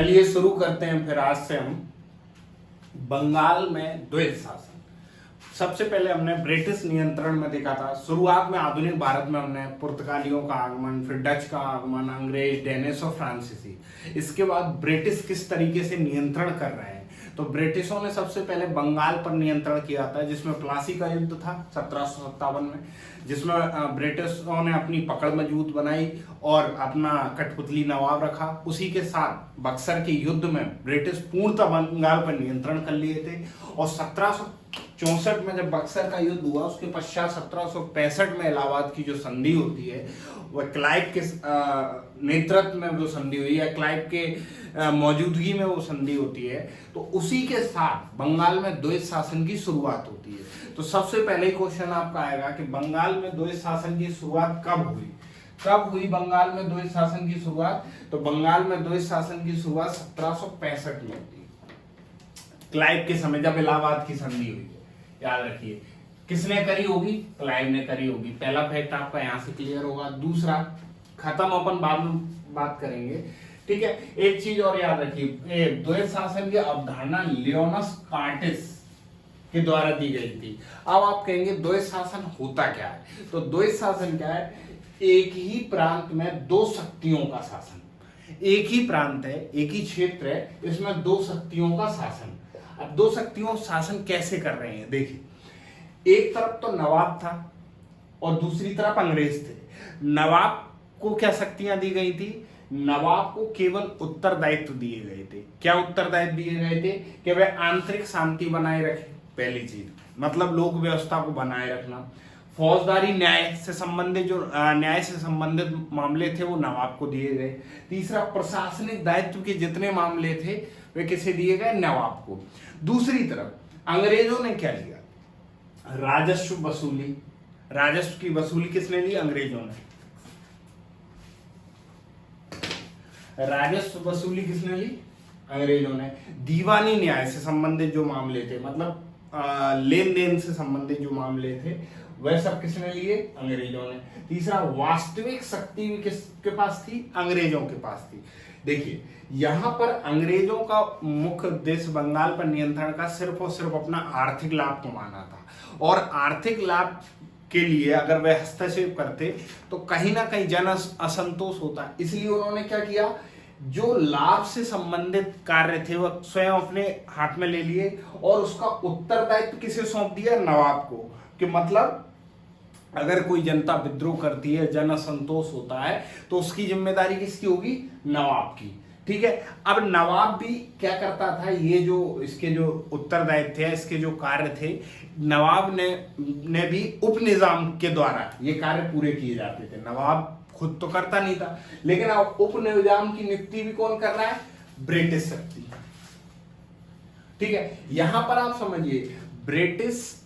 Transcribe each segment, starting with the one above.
चलिए शुरू करते हैं फिर आज से हम बंगाल में द्वैत शासन। सबसे पहले हमने ब्रिटिश नियंत्रण में देखा था। शुरुआत में आधुनिक भारत में हमने पुर्तगालियों का आगमन, फिर डच का आगमन, अंग्रेज, डेनिश और फ्रांसीसी। इसके बाद ब्रिटिश किस तरीके से नियंत्रण कर रहे हैं, तो ब्रिटिशों ने सबसे पहले बंगाल पर नियंत्रण किया था, जिसमें प्लासी का युद्ध था 1757 में, जिसमें ब्रिटिशों ने अपनी पकड़ मजबूत बनाई और अपना कठपुतली नवाब रखा। उसी के साथ बक्सर के युद्ध में ब्रिटिश पूर्णतः बंगाल पर नियंत्रण कर लिए थे और 1764 में जब बक्सर का युद्ध हुआ, उसके पश्चात 1765 में इलाहाबाद की जो संधि होती है वह क्लाइव के नेतृत्व में वो संधि हुई है, क्लाइव के मौजूदगी में वो संधि होती है। तो उसी के साथ बंगाल में द्वैत शासन की शुरुआत होती है। तो सबसे पहले क्वेश्चन आपका आएगा कि बंगाल में द्वैत शासन की शुरुआत कब हुई? कब हुई बंगाल में द्वैत शासन की शुरुआत? तो बंगाल में द्वैत शासन की शुरुआत 1765 में होती है, क्लाइव के समय जब इलाहाबाद की संधि हुई है। याद रखिए, किसने करी होगी? क्लाइव ने करी होगी। पहला फैक्ट आपका यहां से क्लियर होगा। दूसरा खत्म अपन बाद में बात करेंगे, ठीक है। एक चीज और याद रखिए, द्वैत शासन की अवधारणा लियोनस कार्टिस के द्वारा दी गई थी। अब आप कहेंगे द्वैत शासन होता क्या है? तो द्वैत शासन क्या है? एक ही प्रांत में दो शक्तियों का शासन। एक ही प्रांत है, एक ही क्षेत्र है, इसमें दो शक्तियों का शासन। अब दो शक्तियों शासन कैसे कर रहे हैं? देखिए, एक तरफ तो नवाब था और दूसरी तरफ अंग्रेज थे। नवाब को क्या शक्तियां दी गई थी? नवाब को केवल उत्तरदायित्व दिए गए थे। क्या उत्तरदायित्व दिए गए थे? कि वह आंतरिक शांति बनाए रखे, पहली चीज, मतलब लोक व्यवस्था को बनाए रखना। फौजदारी न्याय से संबंधित मामले थे वो नवाब को दिए गए। तीसरा, प्रशासनिक दायित्व के जितने मामले थे वे किसे दिए गए? नवाब को। दूसरी तरफ अंग्रेजों ने क्या लिया? राजस्व वसूली। राजस्व की वसूली किसने ली? अंग्रेजों ने। राजस्व वसूली किसने ली? अंग्रेजों ने। दीवानी न्याय से संबंधित जो मामले थे, मतलब लेन देन से संबंधित जो मामले थे, वह सब किसने लिए? अंग्रेजों ने। तीसरा, वास्तविक शक्ति भी किसके पास थी? अंग्रेजों के पास थी। देखिए, यहां पर अंग्रेजों का मुख्य उद्देश्य बंगाल पर नियंत्रण का सिर्फ और सिर्फ अपना आर्थिक लाभ कमाना था, और आर्थिक लाभ के लिए अगर वह हस्तक्षेप करते तो कहीं ना कहीं जन असंतोष होता। इसलिए उन्होंने क्या किया? जो लाभ से संबंधित कार्य थे वह स्वयं अपने हाथ में ले लिए और उसका उत्तरदायित्व किसे सौंप दिया? नवाब को। कि मतलब अगर कोई जनता विद्रोह करती है, जन असंतोष होता है, तो उसकी जिम्मेदारी किसकी होगी? नवाब की। ठीक है। अब नवाब भी क्या करता था? ये जो इसके जो उत्तरदायित्व थे, इसके जो कार्य थे, नवाब ने भी उप निजाम के द्वारा ये कार्य पूरे किए जाते थे। नवाब खुद तो करता नहीं था, लेकिन अब उप निजाम की नियुक्ति भी कौन कर रहा है? ब्रिटिश शक्ति। ठीक है। यहां पर आप समझिए, ब्रिटिश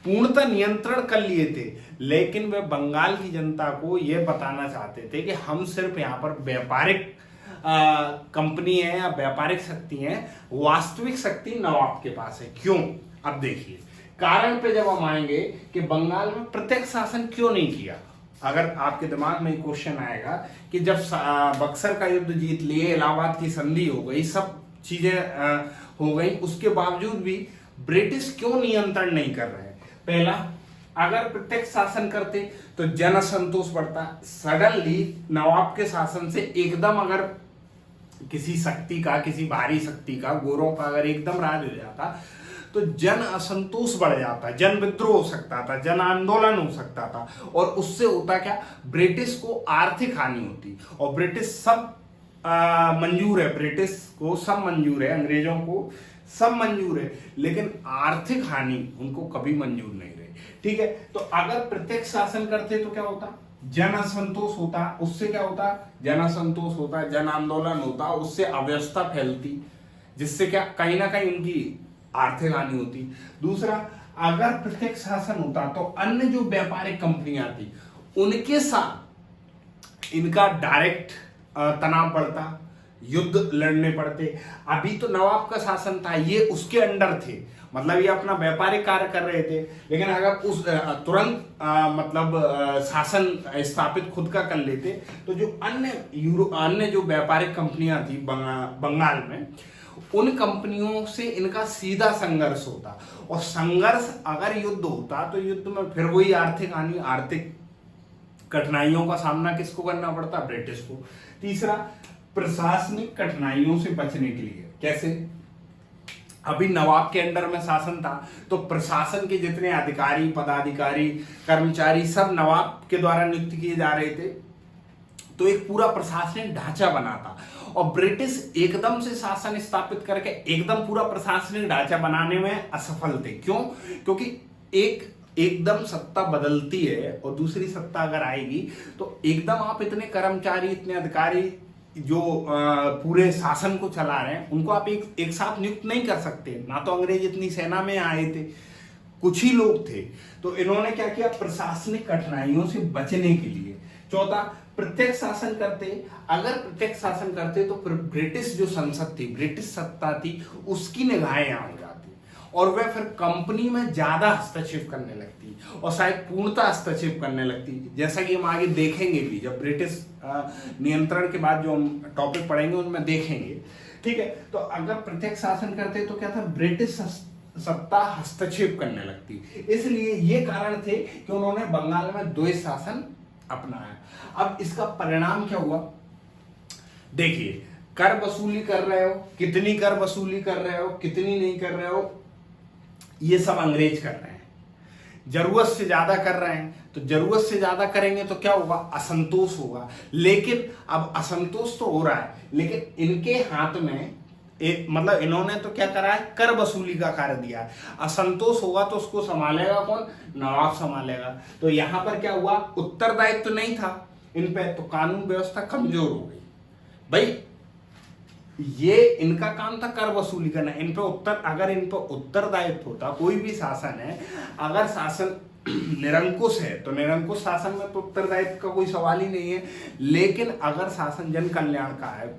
पूर्णतः नियंत्रण कर लिए थे, लेकिन वे बंगाल की जनता को यह बताना चाहते थे कि हम सिर्फ यहां पर व्यापारिक कंपनी है या व्यापारिक शक्ति है, वास्तविक शक्ति नवाब के पास है। क्यों? अब देखिए, कारण पे जब हम आएंगे कि बंगाल में प्रत्यक्ष शासन क्यों नहीं किया। अगर आपके दिमाग में क्वेश्चन आएगा कि जब बक्सर का युद्ध जीत लिए, इलाहाबाद की संधि हो गई, सब चीजें हो गई, उसके बावजूद भी ब्रिटिश क्यों नियंत्रण नहीं कर रहे? पहला, अगर प्रत्यक्ष शासन करते तो जन असंतोष बढ़ता। सडनली नवाब के शासन से एकदम अगर किसी शक्ति का, किसी भारी शक्ति का, गोरों का अगर एकदम राज हो जाता तो जन असंतोष बढ़ जाता, जन विद्रोह हो सकता था, जन आंदोलन हो सकता था, और उससे होता क्या? ब्रिटिश को आर्थिक हानि होती। और ब्रिटिश सब मंजूर है, ब्रिटिश को सब मंजूर है, अंग्रेजों को सब मंजूर है, लेकिन आर्थिक हानि उनको कभी मंजूर नहीं रही। ठीक है। तो अगर प्रत्यक्ष शासन करते तो क्या होता? जन असंतोष होता। उससे क्या होता? जन असंतोष होता, जन आंदोलन होता, उससे अव्यवस्था फैलती, जिससे क्या कहीं ना कहीं उनकी आर्थिक हानि होती। दूसरा, अगर प्रत्यक्ष शासन होता तो अन्य जो व्यापारिक कंपनियां थी उनके साथ इनका डायरेक्ट तनाव बढ़ता, युद्ध लड़ने पड़ते। अभी तो नवाब का शासन था, ये उसके अंडर थे, मतलब ये अपना व्यापारिक कार्य कर रहे थे। लेकिन अगर उस तुरंत शासन स्थापित खुद का कर लेते तो जो अन्य जो व्यापारिक कंपनियां थी बंगाल में, उन कंपनियों से इनका सीधा संघर्ष होता। और संघर्ष अगर युद्ध होता तो युद्ध में फिर वही आर्थिक कठिनाइयों का सामना किसको करना पड़ता? ब्रिटिश को। तीसरा, प्रशासनिक कठिनाइयों से बचने के लिए कैसे? अभी नवाब के अंडर में शासन था तो प्रशासन के जितने अधिकारी, पदाधिकारी, कर्मचारी सब नवाब के द्वारा नियुक्त किए जा रहे थे, तो एक पूरा प्रशासनिक ढांचा बना था। और ब्रिटिश एकदम से शासन स्थापित करके एकदम पूरा प्रशासनिक ढांचा बनाने में असफल थे। क्यों? क्योंकि एकदम सत्ता बदलती है और दूसरी सत्ता अगर आएगी तो एकदम आप इतने कर्मचारी, इतने अधिकारी जो पूरे शासन को चला रहे हैं, उनको आप एक साथ नियुक्त नहीं कर सकते। ना तो अंग्रेज इतनी सेना में आए थे, कुछ ही लोग थे। तो इन्होंने क्या किया? प्रशासनिक कठिनाइयों से बचने के लिए। चौथा, प्रत्यक्ष शासन करते। अगर प्रत्यक्ष शासन करते तो फिर ब्रिटिश जो संसद थी, ब्रिटिश सत्ता थी, उसकी निगाहें यहाँ हो जाती और वह फिर कंपनी में ज्यादा हस्तक्षेप करने लगती और शायद पूर्णतः हस्तक्षेप करने लगती, जैसा कि हम आगे देखेंगे भी। जब ब्रिटिश नियंत्रण के बाद जो हम टॉपिक पढ़ेंगे उनमें देखेंगे, ठीक है। तो अगर प्रत्यक्ष शासन करते तो क्या था? ब्रिटिश सत्ता हस्तक्षेप करने लगती। इसलिए ये कारण थे कि उन्होंने बंगाल में द्वैध शासन अपनाया। अब इसका परिणाम क्या हुआ? देखिए, कर वसूली कर रहे हो, कितनी कर वसूली कर रहे हो, कितनी नहीं कर रहे हो, ये सब अंग्रेज कर रहे हैं। जरूरत से ज्यादा कर रहे हैं, तो जरूरत से ज्यादा करेंगे तो क्या होगा? असंतोष होगा। लेकिन अब असंतोष तो हो रहा है, लेकिन इनके हाथ में मतलब इन्होंने तो क्या करा है? कर वसूली का कार्य दिया है। असंतोष होगा तो उसको संभालेगा कौन? नवाब संभालेगा। तो यहां पर क्या हुआ? उत्तरदायित्व तो नहीं था इन पे, तो कानून व्यवस्था कमजोर हो गई। भाई ये इनका काम था कर वसूली करना, अगर इन पर उत्तरदायित्व होता, कोई भी शासन है, अगर शासन निरंकुश है तो निरंकुश शासन में तो उत्तरदायित्व का कोई सवाल ही नहीं है। लेकिन अगर शासन जन कल्याण का है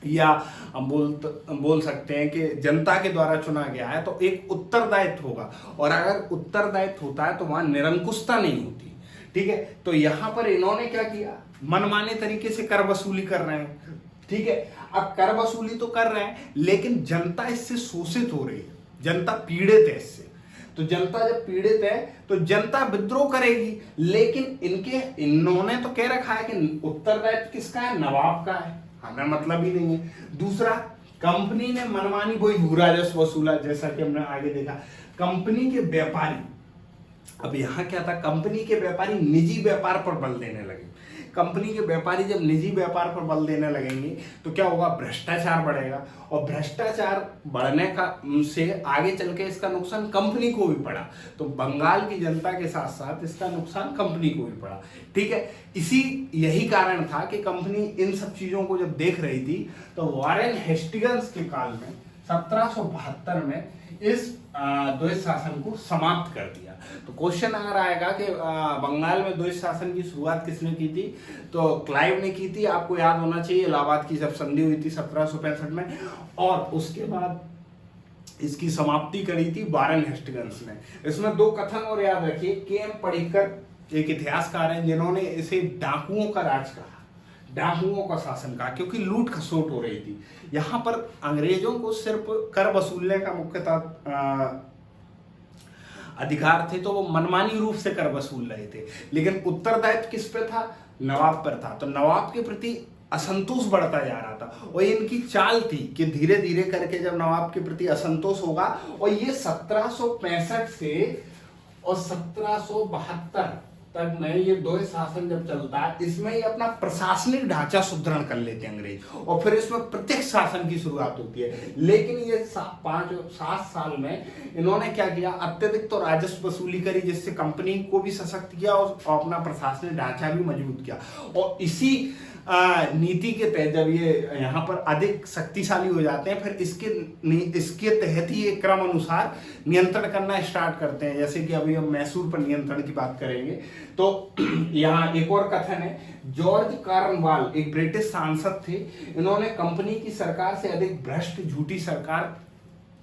या हम बोल सकते हैं कि जनता के द्वारा चुना गया है, तो एक उत्तरदायित्व होगा। और अगर उत्तरदायित्व होता है तो वहां निरंकुशता नहीं होती, ठीक है। तो यहां पर इन्होंने क्या किया? मनमाने तरीके से कर वसूली कर रहे हैं, ठीक है। अब कर वसूली तो कर रहे हैं, लेकिन जनता इससे शोषित हो रही है, जनता पीड़ित है इससे। तो जनता जब पीड़ित है तो जनता विद्रोह करेगी। लेकिन इन्होंने तो कह रखा है कि उत्तरदायित्व किसका है? नवाब का है, हमें मतलब ही नहीं है। दूसरा, कंपनी ने मनमानी कोई भू राजस्व वसूला, जैसा कि हमने आगे देखा। कंपनी के व्यापारी, अब यहां क्या था? कंपनी के व्यापारी निजी व्यापार पर बल देने लगे। कंपनी के व्यापारी जब निजी व्यापार पर बल देने लगेंगे तो क्या होगा? भ्रष्टाचार बढ़ेगा। और भ्रष्टाचार बढ़ने का से आगे चल के इसका नुकसान कंपनी को भी पड़ा। तो बंगाल की जनता के साथ साथ इसका नुकसान कंपनी को भी पड़ा, ठीक है। यही कारण था कि कंपनी इन सब चीजों को जब देख रही थी तो वॉरेन हेस्टिंग्स के काल में 1772 में इस द्वैध शासन को समाप्त कर दिया। तो क्वेश्चन अगर आएगा कि बंगाल में द्वैध शासन की शुरुआत किसने की थी, तो क्लाइव ने की थी। आपको याद होना चाहिए, इलाहाबाद की जब संधि हुई थी 1765 में, और उसके बाद इसकी समाप्ति करी थी वॉरेन हेस्टिंग्स ने। इसमें दो कथन और याद रखिए। के.एम. पडिक्कर एक इतिहासकार हैं जिन्होंने इसे डाकुओं का राज कहा, डाकुओं का शासन कहा, क्योंकि लूट खसोट हो रही थी। यहां पर अंग्रेजों को सिर्फ कर वसूलने का मुख्यतः अधिकार थे, तो वो मनमानी रूप से कर वसूल रहे थे। लेकिन उत्तरदायित्व किस पे था? नवाब पर था। तो नवाब के प्रति असंतोष बढ़ता जा रहा था और इनकी चाल थी कि धीरे धीरे करके जब नवाब के प्रति असंतोष होगा, और ये 1765 से और 1772 तक में ये द्वैध शासन जब चलता है, इसमें ये अपना प्रशासनिक ढांचा सुदृढ़ कर लेते हैं अंग्रेज, और फिर इसमें प्रत्यक्ष शासन की शुरुआत होती है। लेकिन ये 5-7 साल में इन्होंने क्या किया? अत्यधिक तो राजस्व वसूली करी, जिससे कंपनी को भी सशक्त किया और अपना प्रशासनिक ढांचा भी मजबूत किया। और इसी नीति के तहत जब ये यहाँ पर अधिक शक्तिशाली हो जाते हैं, फिर इसके तहत ही एक क्रम अनुसार नियंत्रण करना स्टार्ट करते हैं। जैसे कि अभी हम मैसूर पर नियंत्रण की बात करेंगे, तो यहाँ एक और कथन है, जॉर्ज कार्नवाल एक ब्रिटिश सांसद थे, इन्होंने कंपनी की सरकार से अधिक भ्रष्ट झूठी सरकार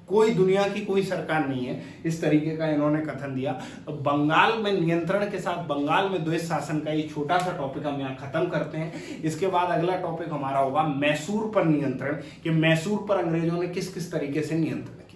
कोई दुनिया की कोई सरकार नहीं है, इस तरीके का इन्होंने कथन दिया। बंगाल में नियंत्रण के साथ बंगाल में द्वैध शासन का ये छोटा सा टॉपिक हम यहाँ खत्म करते हैं। इसके बाद अगला टॉपिक हमारा होगा मैसूर पर नियंत्रण, कि मैसूर पर अंग्रेजों ने किस किस तरीके से नियंत्रण